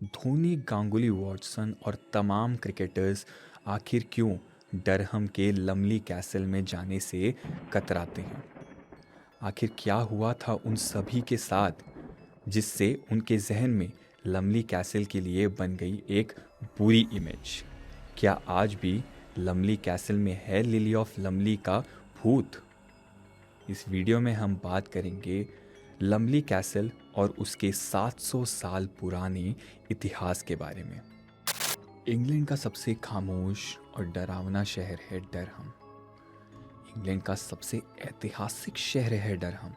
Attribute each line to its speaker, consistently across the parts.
Speaker 1: Dhoni, Ganguly, Watson और तमाम cricketers आखिर क्यों डरहम के लमली कैसल में जाने से कतराते हैं? आखिर क्या हुआ था उन सभी के साथ जिससे उनके जहन में लमली कैसल के लिए बन गई एक बुरी इमेज? क्या आज भी लमली कैसल में है लिली ऑफ लमली का भूत? इस वीडियो में हम बात करेंगे लमली कैसल और उसके 700 साल पुराने इतिहास के बारे में। इंग्लैंड का सबसे खामोश और डरावना शहर है डरहम। इंग्लैंड का सबसे ऐतिहासिक शहर है डरहम,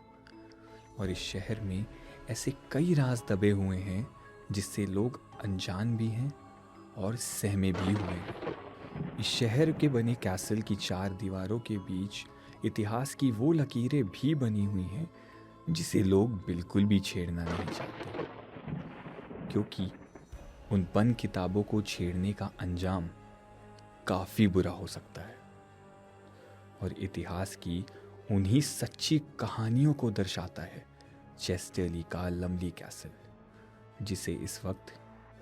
Speaker 1: और इस शहर में ऐसे कई राज दबे हुए हैं जिससे लोग अनजान भी हैं और सहमे भी हुए हैं। इस शहर के बने कैसल की 4 दीवारों के बीच इतिहास की वो लकीरें भी बनी हुई हैं जिसे लोग बिल्कुल भी छेड़ना नहीं चाहते, क्योंकि उन बंद किताबों को छेड़ने का अंजाम काफ़ी बुरा हो सकता है। और इतिहास की उन्हीं सच्ची कहानियों को दर्शाता है चेस्टरली का लमली कैसल, जिसे इस वक्त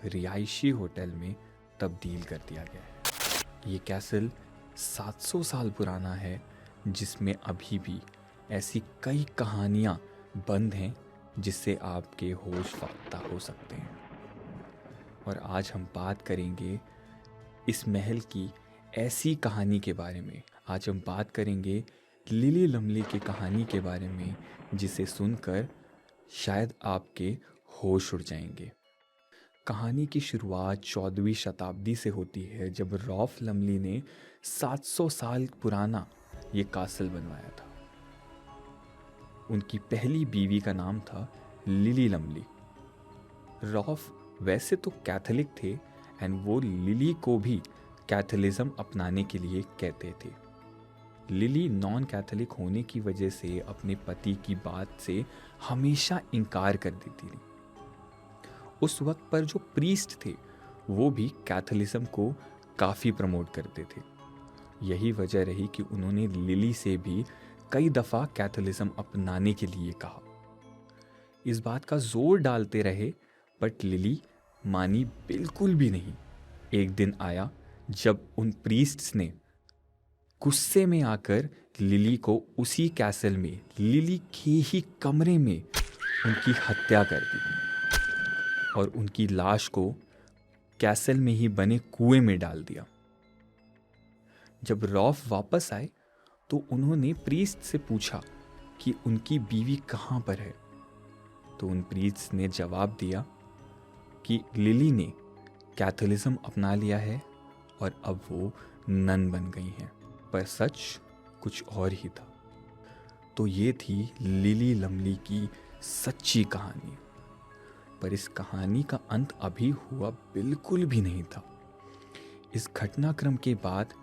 Speaker 1: रिहायशी होटल में तब्दील कर दिया गया है। ये कैसल 700 साल पुराना है, जिसमें अभी भी ऐसी कई कहानियाँ बंद हैं जिससे आपके होश फाख्ता हो सकते हैं। और आज हम बात करेंगे इस महल की ऐसी कहानी के बारे में। आज हम बात करेंगे लिली लमली की कहानी के बारे में, जिसे सुनकर शायद आपके होश उड़ जाएंगे। कहानी की शुरुआत 14वीं शताब्दी से होती है, जब रॉल्फ लमली ने 700 साल पुराना ये कासल बनवाया था। उनकी पहली बीवी का नाम था लिली लमली। रॉल्फ वैसे तो कैथोलिक थे एंड वो लिली को भी कैथोलिज्म अपनाने के लिए कहते थे। लिली नॉन कैथोलिक होने की वजह से अपने पति की बात से हमेशा इनकार कर देती थी। उस वक्त पर जो प्रीस्ट थे वो भी कैथोलिज्म को काफ़ी प्रमोट करते थे। यही वजह रही कि उन्होंने लिली से भी कई दफ़ा कैथोलिज्म अपनाने के लिए कहा। इस बात का जोर डालते रहे, बट लिली मानी बिल्कुल भी नहीं। एक दिन आया जब उन प्रीस्ट्स ने गुस्से में आकर लिली को उसी कैसल में, लिली के ही कमरे में उनकी हत्या कर दी और उनकी लाश को कैसल में ही बने कुएं में डाल दिया। जब रॉल्फ वापस आए तो उन्होंने प्रीस्ट से पूछा कि उनकी बीवी कहाँ पर है। तो उन प्रीस्ट ने जवाब दिया कि लिली ने कैथोलिज्म अपना लिया है और अब वो नन बन गई हैं। पर सच कुछ और ही था। तो ये थी लिली लमली की सच्ची कहानी। पर इस कहानी का अंत अभी हुआ बिल्कुल भी नहीं था। इस घटनाक्रम के बाद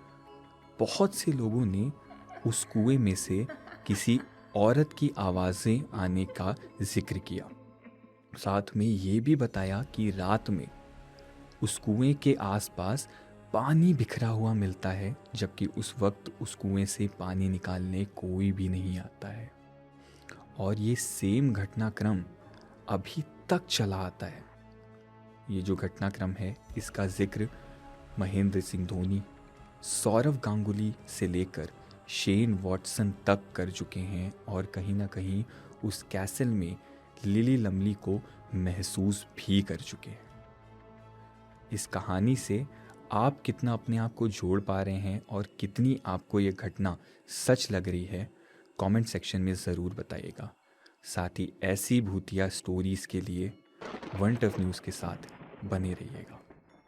Speaker 1: बहुत से लोगों ने उस कुएं में से किसी औरत की आवाज़ें आने का जिक्र किया। साथ में ये भी बताया कि रात में उस कुएं के आसपास पानी बिखरा हुआ मिलता है, जबकि उस वक्त उस कुएं से पानी निकालने कोई भी नहीं आता है। और ये सेम घटनाक्रम अभी तक चला आता है। ये जो घटनाक्रम है इसका जिक्र महेंद्र सिंह धोनी, सौरव गांगुली से लेकर शेन वॉटसन तक कर चुके हैं, और कहीं ना कहीं उस कैसल में लिली लमली को महसूस भी कर चुके हैं। इस कहानी से आप कितना अपने आप को जोड़ पा रहे हैं और कितनी आपको ये घटना सच लग रही है, कमेंट सेक्शन में ज़रूर बताइएगा। साथ ही ऐसी भूतिया स्टोरीज़ के लिए वन टफ न्यूज़ के साथ बने रहिएगा।